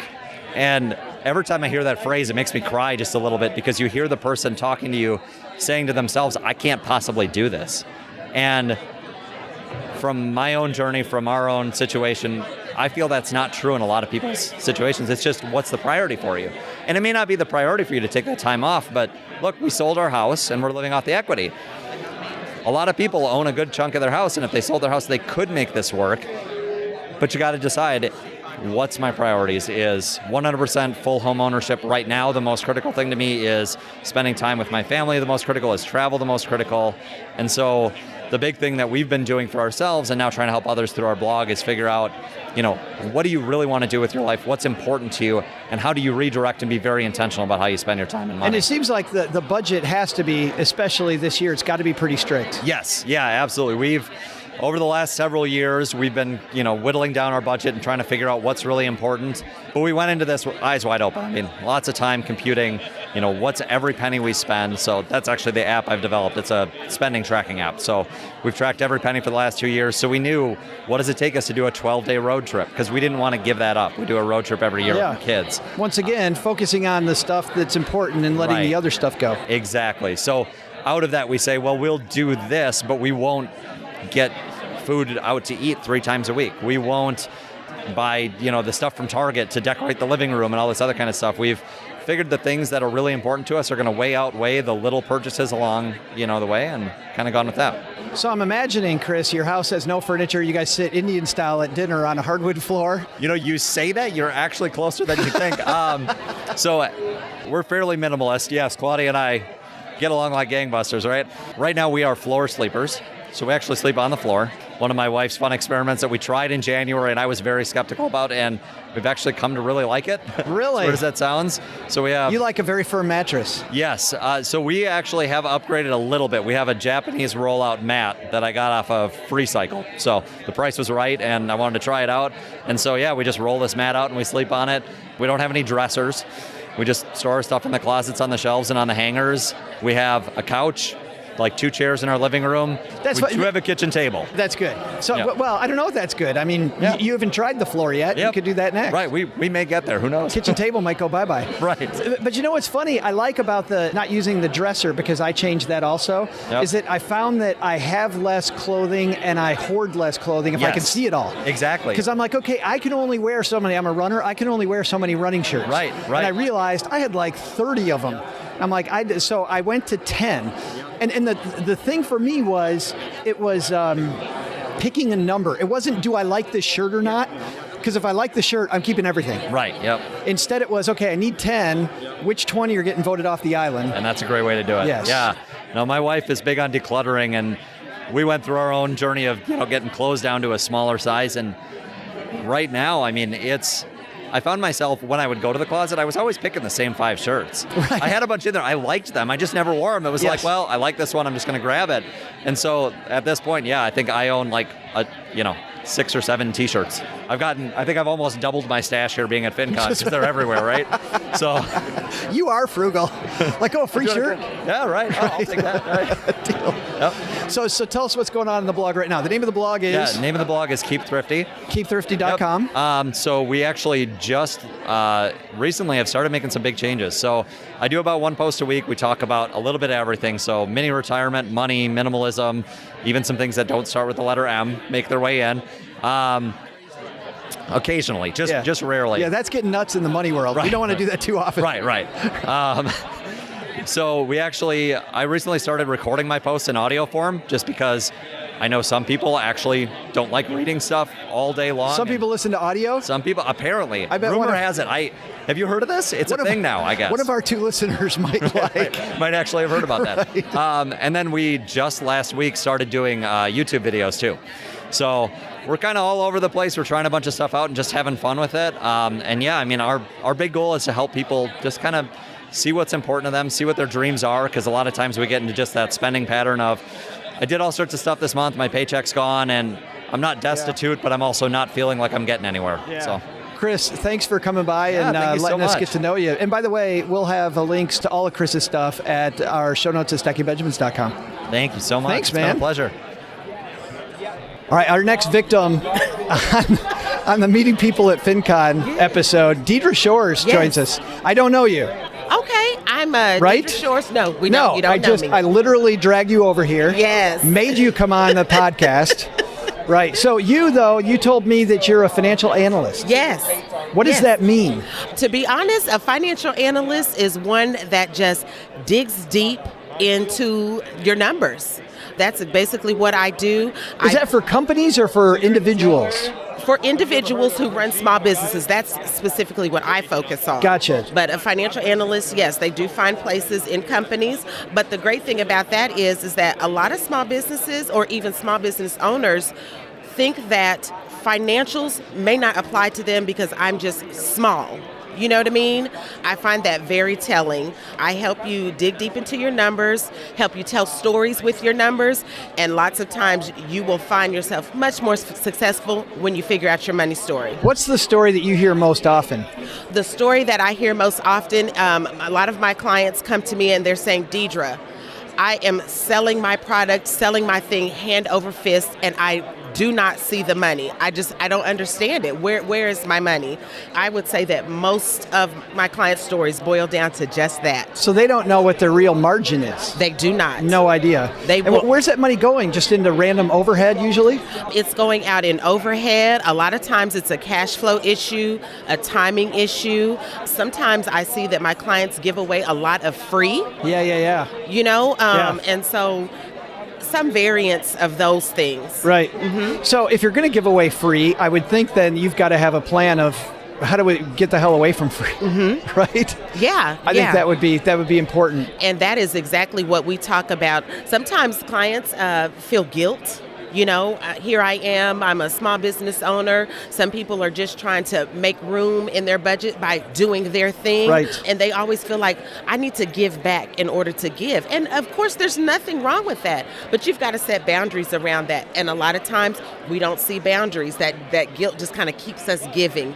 And every time I hear that phrase, it makes me cry just a little bit, because you hear the person talking to you saying to themselves, I can't possibly do this. And from my own journey, from our own situation, I feel that's not true in a lot of people's situations. It's just, what's the priority for you? And it may not be the priority for you to take that time off, but look, we sold our house and we're living off the equity. A lot of people own a good chunk of their house, and if they sold their house, they could make this work. But you got to decide, what's my priorities? Is 100% full home ownership right now the most critical thing to me? Is spending time with my family the most critical? Is travel the most critical? And so the big thing that we've been doing for ourselves and now trying to help others through our blog is figure out, what do you really want to do with your life? What's important to you? And how do you redirect and be very intentional about how you spend your time and money? And it seems like the budget has to be, especially this year, it's got to be pretty strict. Yes. Yeah, absolutely. Over the last several years, we've been, whittling down our budget and trying to figure out what's really important. But we went into this eyes wide open. I mean, lots of time computing, what's every penny we spend. So that's actually the app I've developed. It's a spending tracking app. So we've tracked every penny for the last 2 years. So we knew, what does it take us to do a 12-day road trip? Because we didn't want to give that up. We do a road trip every year with our kids. Once again, focusing on the stuff that's important and letting the other stuff go. Exactly. So out of that, we say, well, we'll do this, but we won't get food out to eat 3 times a week. We won't buy, the stuff from Target to decorate the living room and all this other kind of stuff. We've figured the things that are really important to us are going to outweigh the little purchases along, the way, and kind of gone with that. So I'm imagining, Chris, your house has no furniture. You guys sit Indian style at dinner on a hardwood floor. You say that, you're actually closer than you think. So we're fairly minimalist. Yes, Claudia and I get along like gangbusters, right? Right now we are floor sleepers. So we actually sleep on the floor. One of my wife's fun experiments that we tried in January and I was very skeptical about, and we've actually come to really like it. Really? As weird as that sounds. So we have... You like a very firm mattress. Yes. So we actually have upgraded a little bit. We have a Japanese rollout mat that I got off of FreeCycle. So the price was right and I wanted to try it out. And so we just roll this mat out and we sleep on it. We don't have any dressers. We just store our stuff in the closets on the shelves and on the hangers. We have a couch, like 2 chairs in our living room. We do have a kitchen table. That's good. So, well, I don't know if that's good. I mean, you haven't tried the floor yet. Yep. You could do that next. Right. We may get there. Who knows? Kitchen table might go bye-bye. Right. But what's funny, I like about the not using the dresser, because I changed that also, is that I found that I have less clothing and I hoard less clothing if I can see it all. Exactly. Because I'm like, okay, I can only wear so many. I'm a runner. I can only wear so many running shirts. Right. And I realized I had like 30 of them. I'm like, so I went to 10. And the thing for me was, it was picking a number. It wasn't, do I like this shirt or not? Because if I like the shirt, I'm keeping everything. Right, yep. Instead it was, okay, I need 10. Which 20 are getting voted off the island? And that's a great way to do it. Yes. Yeah. No, my wife is big on decluttering, and we went through our own journey of, getting clothes down to a smaller size. And right now, I mean, it's I found myself, when I would go to the closet, I was always picking the same 5 shirts. Right. I had a bunch in there. I liked them. I just never wore them. It was like, well, I like this one. I'm just going to grab it. And so at this point, I think I own like 6 or 7 T-shirts. I think I've almost doubled my stash here being at FinCon because they're everywhere, right? So you are frugal. Like, oh, free shirt? Yeah, right. I'll take that. Right. Deal. Yep. So tell us what's going on in the blog right now. The name of the blog is? Yeah, the name of the blog is Keep Thrifty. KeepThrifty.com. Yep. So we actually just recently have started making some big changes. So I do about 1 post a week. We talk about a little bit of everything. So mini retirement, money, minimalism, even some things that don't start with the letter M make their way in. Occasionally, just rarely. Yeah, that's getting nuts in the money world. Right, We don't want to do that too often. Right. So I recently started recording my posts in audio form just because I know some people actually don't like reading stuff all day long. Some people listen to audio? Some people, apparently. I bet Rumor has it. Have you heard of this? It's a thing now, I guess. One of our 2 listeners might like. Might actually have heard about that. Right. And then we just last week started doing YouTube videos too. So we're kind of all over the place. We're trying a bunch of stuff out and just having fun with it. Our big goal is to help people just kind of see what's important to them, see what their dreams are, because a lot of times we get into just that spending pattern of, I did all sorts of stuff this month, my paycheck's gone, and I'm not destitute, but I'm also not feeling like I'm getting anywhere. Yeah. So. Chris, thanks for coming by and letting us get to know you. And by the way, we'll have links to all of Chris's stuff at our show notes at stackingbenjamins.com. Thank you so much. Thanks, man. It's been a pleasure. All right, our next victim on the Meeting People at FinCon episode, Deidre Shores joins us. I don't know you. Okay, I'm right? Deidre Shores. No, you don't know me. I literally dragged you over here. Yes. Made you come on the podcast. Right. So you told me that you're a financial analyst. Yes. What does that mean? To be honest, a financial analyst is one that just digs deep into your numbers. That's basically what I do. Is that for companies or for individuals? For individuals who run small businesses, that's specifically what I focus on. Gotcha. But a financial analyst, yes, they do find places in companies. But the great thing about that is that a lot of small businesses or even small business owners think that financials may not apply to them because I'm just small. You know what I mean? I find that very telling. I help you dig deep into your numbers, help you tell stories with your numbers, and lots of times you will find yourself much more successful when you figure out your money story. What's the story that you hear most often? The story that I hear most often, a lot of my clients come to me and they're saying, Deidre, I am selling my product, selling my thing hand over fist, and I do not see the money. I don't understand it. Where is my money? I would say that most of my client stories boil down to just that. So they don't know what their real margin is. They do not. No idea. Where's that money going? Just into random overhead usually? It's going out in overhead. A lot of times it's a cash flow issue, a timing issue. Sometimes I see that my clients give away a lot of free. Yeah. You know, and so some variants of those things. Right. Mm-hmm. So if you're going to give away free, I would think then you've got to have a plan of how do we get the hell away from free, right? Yeah. I think that would be important. And that is exactly what we talk about. Sometimes clients feel guilt. You know, here I am, I'm a small business owner. Some people are just trying to make room in their budget by doing their thing. Right. And they always feel like, I need to give back in order to give. And of course, there's nothing wrong with that. But you've got to set boundaries around that. And a lot of times, we don't see boundaries. That guilt just kind of keeps us giving.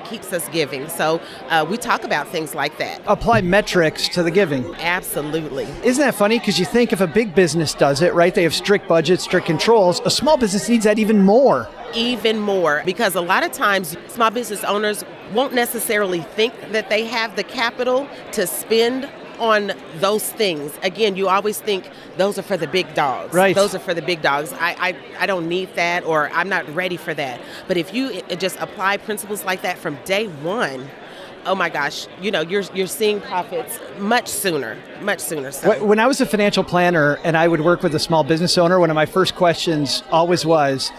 So we talk about things like that. Apply metrics to the giving. Absolutely. Isn't that funny? Because you think if a big business does it, right, they have strict budgets, strict controls, a small business needs that even more. Even more, because a lot of times small business owners won't necessarily think that they have the capital to spend on those things. Again, you always think those are for the big dogs. Right. Those are for the big dogs. I don't need that, or I'm not ready for that. But if you just apply principles like that from day one, oh my gosh, you know, you're seeing profits much sooner. So. When I was a financial planner and I would work with a small business owner, one of my first questions always was,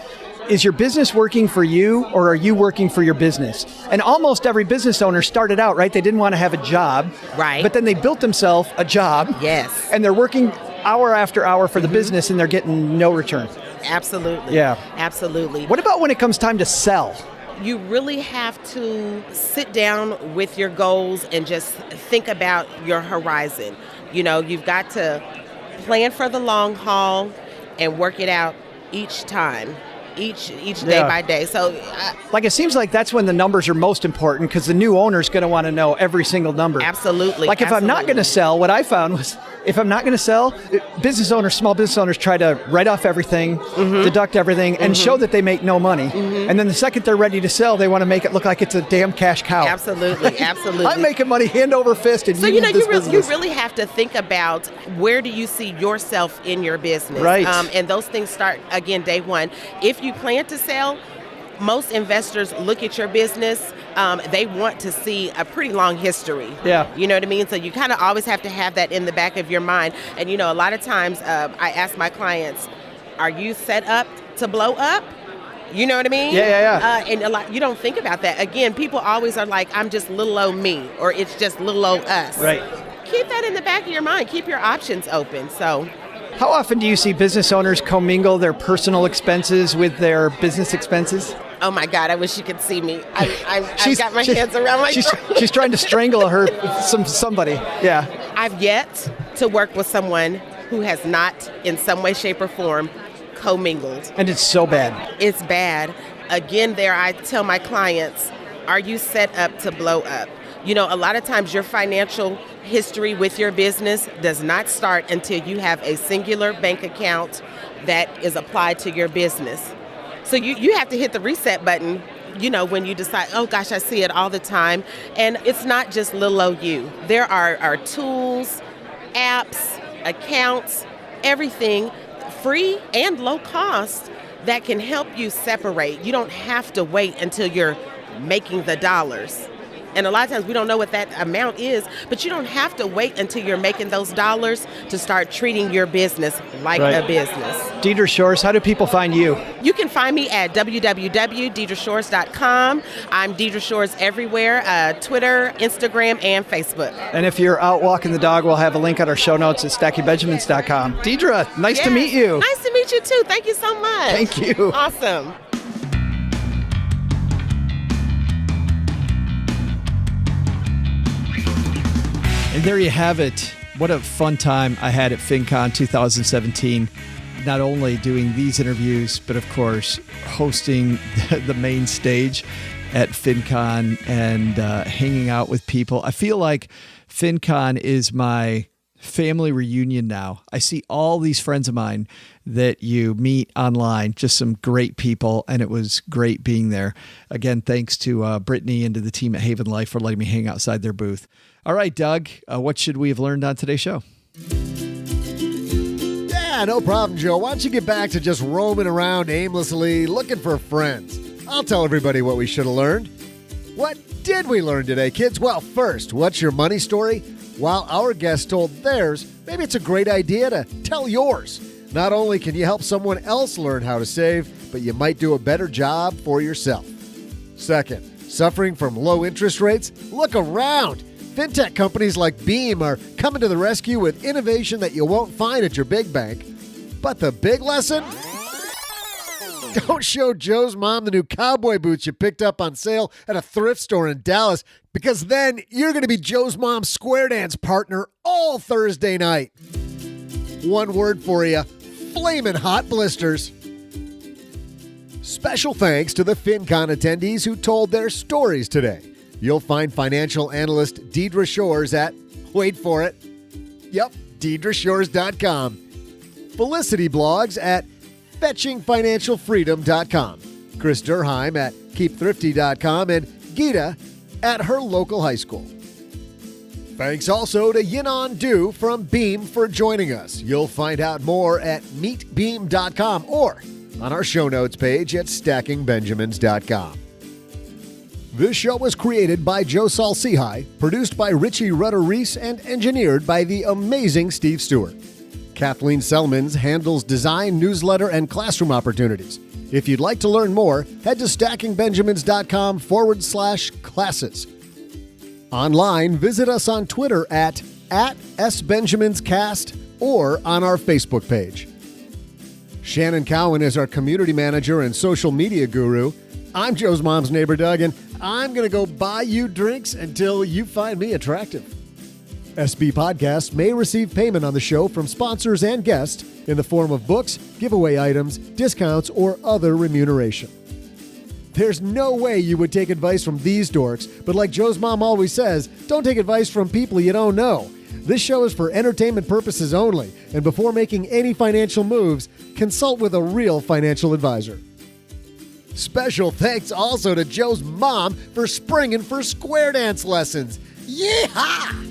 is your business working for you or are you working for your business? And almost every business owner started out, right? They didn't want to have a job. Right. But then they built themselves a job. Yes. And they're working hour after hour for the business and they're getting no return. Absolutely. Yeah. Absolutely. What about when it comes time to sell? you really have to sit down with your goals and just think about your horizon. You've got to plan for the long haul and work it out each time. Each day by day. So it seems like that's when the numbers are most important, because the new owner's going to want to know every single number. Absolutely. If I'm not going to sell, what I found was, if I'm not going to sell, small business owners try to write off everything, deduct everything, and show that they make no money. And then the second they're ready to sell, they want to make it look like it's a damn cash cow. Absolutely. I'm making money hand over fist, and so you really have to think about, where do you see yourself in your business? Right. And those things start, again, day one. If you plan to sell, most investors look at your business. They want to see a pretty long history. Yeah. You know what I mean? So you kind of always have to have that in the back of your mind. And, a lot of times I ask my clients, are you set up to blow up? You know what I mean? Yeah. And you don't think about that. Again, people always are like, I'm just little old me, or it's just little old us. Right. Keep that in the back of your mind. Keep your options open. So. How often do you see business owners commingle their personal expenses with their business expenses? Oh my God, I wish you could see me. I've got my hands around my throat. She's trying to strangle somebody. Yeah. I've yet to work with someone who has not, in some way, shape, or form, commingled. And it's so bad. It's bad. Again, I tell my clients, are you set up to blow up? A lot of times your financial history with your business does not start until you have a singular bank account that is applied to your business. So you have to hit the reset button, when you decide, oh gosh, I see it all the time. And it's not just little old you. There are tools, apps, accounts, everything free and low cost that can help you separate. You don't have to wait until you're making the dollars. And a lot of times we don't know what that amount is, but you don't have to wait until you're making those dollars to start treating your business like a business. Deidre Shores, how do people find you? You can find me at www.deidreshores.com. I'm Deidre Shores everywhere, Twitter, Instagram, and Facebook. And if you're out walking the dog, we'll have a link on our show notes at stackingbenjamins.com. Deidre, nice to meet you. Nice to meet you too. Thank you so much. Thank you. Awesome. And there you have it. What a fun time I had at FinCon 2017. Not only doing these interviews, but of course, hosting the main stage at FinCon and hanging out with people. I feel like FinCon is my family reunion now. I see all these friends of mine that you meet online, just some great people, and it was great being there. Again, thanks to Brittany and to the team at Haven Life for letting me hang outside their booth. All right, Doug, what should we have learned on today's show? Yeah, no problem, Joe. Why don't you get back to just roaming around aimlessly, looking for friends? I'll tell everybody what we should have learned. What did we learn today, kids? Well, first, what's your money story? While our guests told theirs, maybe it's a great idea to tell yours. Not only can you help someone else learn how to save, but you might do a better job for yourself. Second, suffering from low interest rates? Look around. Fintech companies like Beam are coming to the rescue with innovation that you won't find at your big bank. But the big lesson? Don't show Joe's mom the new cowboy boots you picked up on sale at a thrift store in Dallas, because then you're going to be Joe's mom's square dance partner all Thursday night. One word for you: flamin' hot blisters. Special thanks to the FinCon attendees who told their stories today. You'll find financial analyst Deidre Shores at, wait for it, yep, DeidreShores.com. Felicity blogs at FetchingFinancialFreedom.com. Chris Durheim at KeepThrifty.com, and Gita at her local high school. Thanks also to Yinon Du from Beam for joining us. You'll find out more at MeetBeam.com or on our show notes page at StackingBenjamins.com. This show was created by Joe Saul-Sehy, produced by Richie Rudder-Reese, and engineered by the amazing Steve Stewart. Kathleen Selmans handles design, newsletter, and classroom opportunities. If you'd like to learn more, head to stackingbenjamins.com/classes. Online, visit us on Twitter at @SBenjaminsCast or on our Facebook page. Shannon Cowan is our community manager and social media guru. I'm Joe's mom's neighbor, Doug, and I'm going to go buy you drinks until you find me attractive. SB Podcasts may receive payment on the show from sponsors and guests in the form of books, giveaway items, discounts, or other remuneration. There's no way you would take advice from these dorks, but like Joe's mom always says, don't take advice from people you don't know. This show is for entertainment purposes only, and before making any financial moves, consult with a real financial advisor. Special thanks also to Joe's mom for springing for square dance lessons. Yeehaw!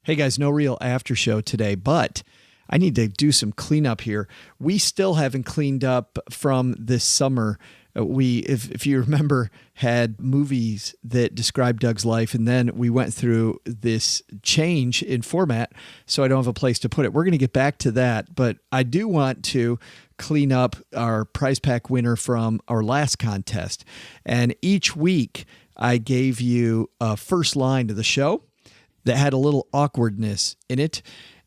Hey guys, no real after show today, but I need to do some cleanup here. We still haven't cleaned up from this summer. We, if you remember, had movies that described Doug's life, and then we went through this change in format, so I don't have a place to put it. We're going to get back to that, but I do want to clean up our prize pack winner from our last contest. And each week, I gave you a first line to the show that had a little awkwardness in it.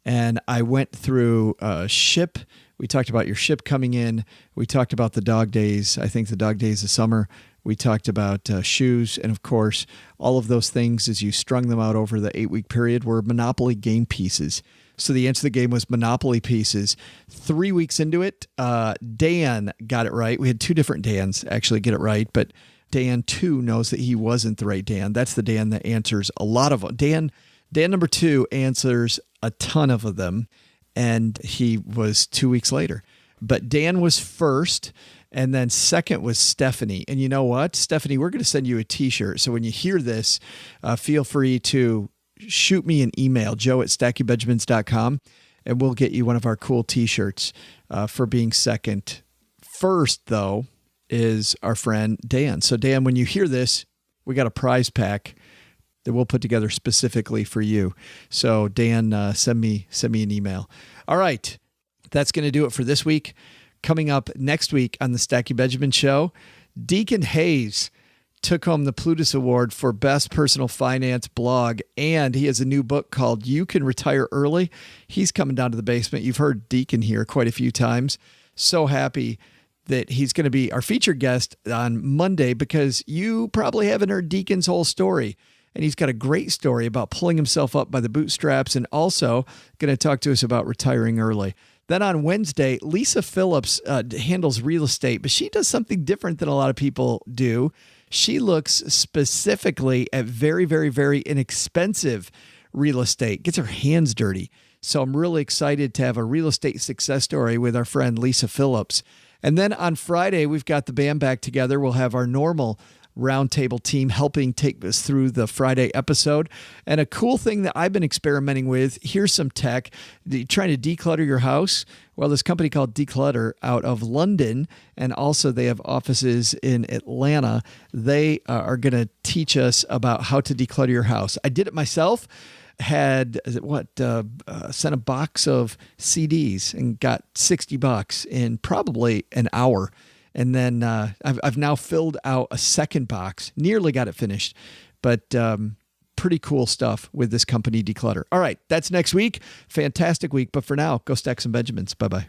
And I went through ship. We talked about your ship coming in. We talked about the dog days. I think the dog days of summer. We talked about shoes. And of course, all of those things as you strung them out over the 8-week period were Monopoly game pieces. So the answer to the game was Monopoly pieces. 3 weeks into it, Dan got it right. We had two different Dans actually get it right, but Dan 2 knows that he wasn't the right Dan. That's the Dan that answers a lot of them. Dan number 2 answers a ton of them, and he was 2 weeks later. But Dan was first, and then second was Stephanie. And you know what? Stephanie, we're going to send you a t-shirt. So when you hear this, feel free to shoot me an email, joe@stackybenjamins.com, and we'll get you one of our cool t-shirts for being second. First, though, is our friend Dan. So Dan, when you hear this, we got a prize pack that we'll put together specifically for you. So Dan, send me an email. All right, that's going to do it for this week. Coming up next week on the Stacky Benjamin Show, Deacon Hayes took home the Plutus Award for Best Personal Finance Blog, and he has a new book called You Can Retire Early. He's coming down to the basement. You've heard Deacon here quite a few times. So happy that he's going to be our featured guest on Monday because you probably haven't heard Deacon's whole story. And he's got a great story about pulling himself up by the bootstraps and also going to talk to us about retiring early. Then on Wednesday, Lisa Phillips handles real estate, but she does something different than a lot of people do. She looks specifically at very, very, very inexpensive real estate, gets her hands dirty. So I'm really excited to have a real estate success story with our friend Lisa Phillips. And then on Friday, we've got the band back together. We'll have our normal roundtable team helping take us through the Friday episode. And a cool thing that I've been experimenting with, here's some tech, trying to declutter your house. Well, this company called Declutter out of London, and also they have offices in Atlanta. They are going to teach us about how to declutter your house. I did it myself. Sent a box of CDs and got $60 in probably an hour. And then I've now filled out a second box, nearly got it finished, but pretty cool stuff with this company Declutter. All right, that's next week. Fantastic week. But for now, go stack some Benjamins. Bye-bye.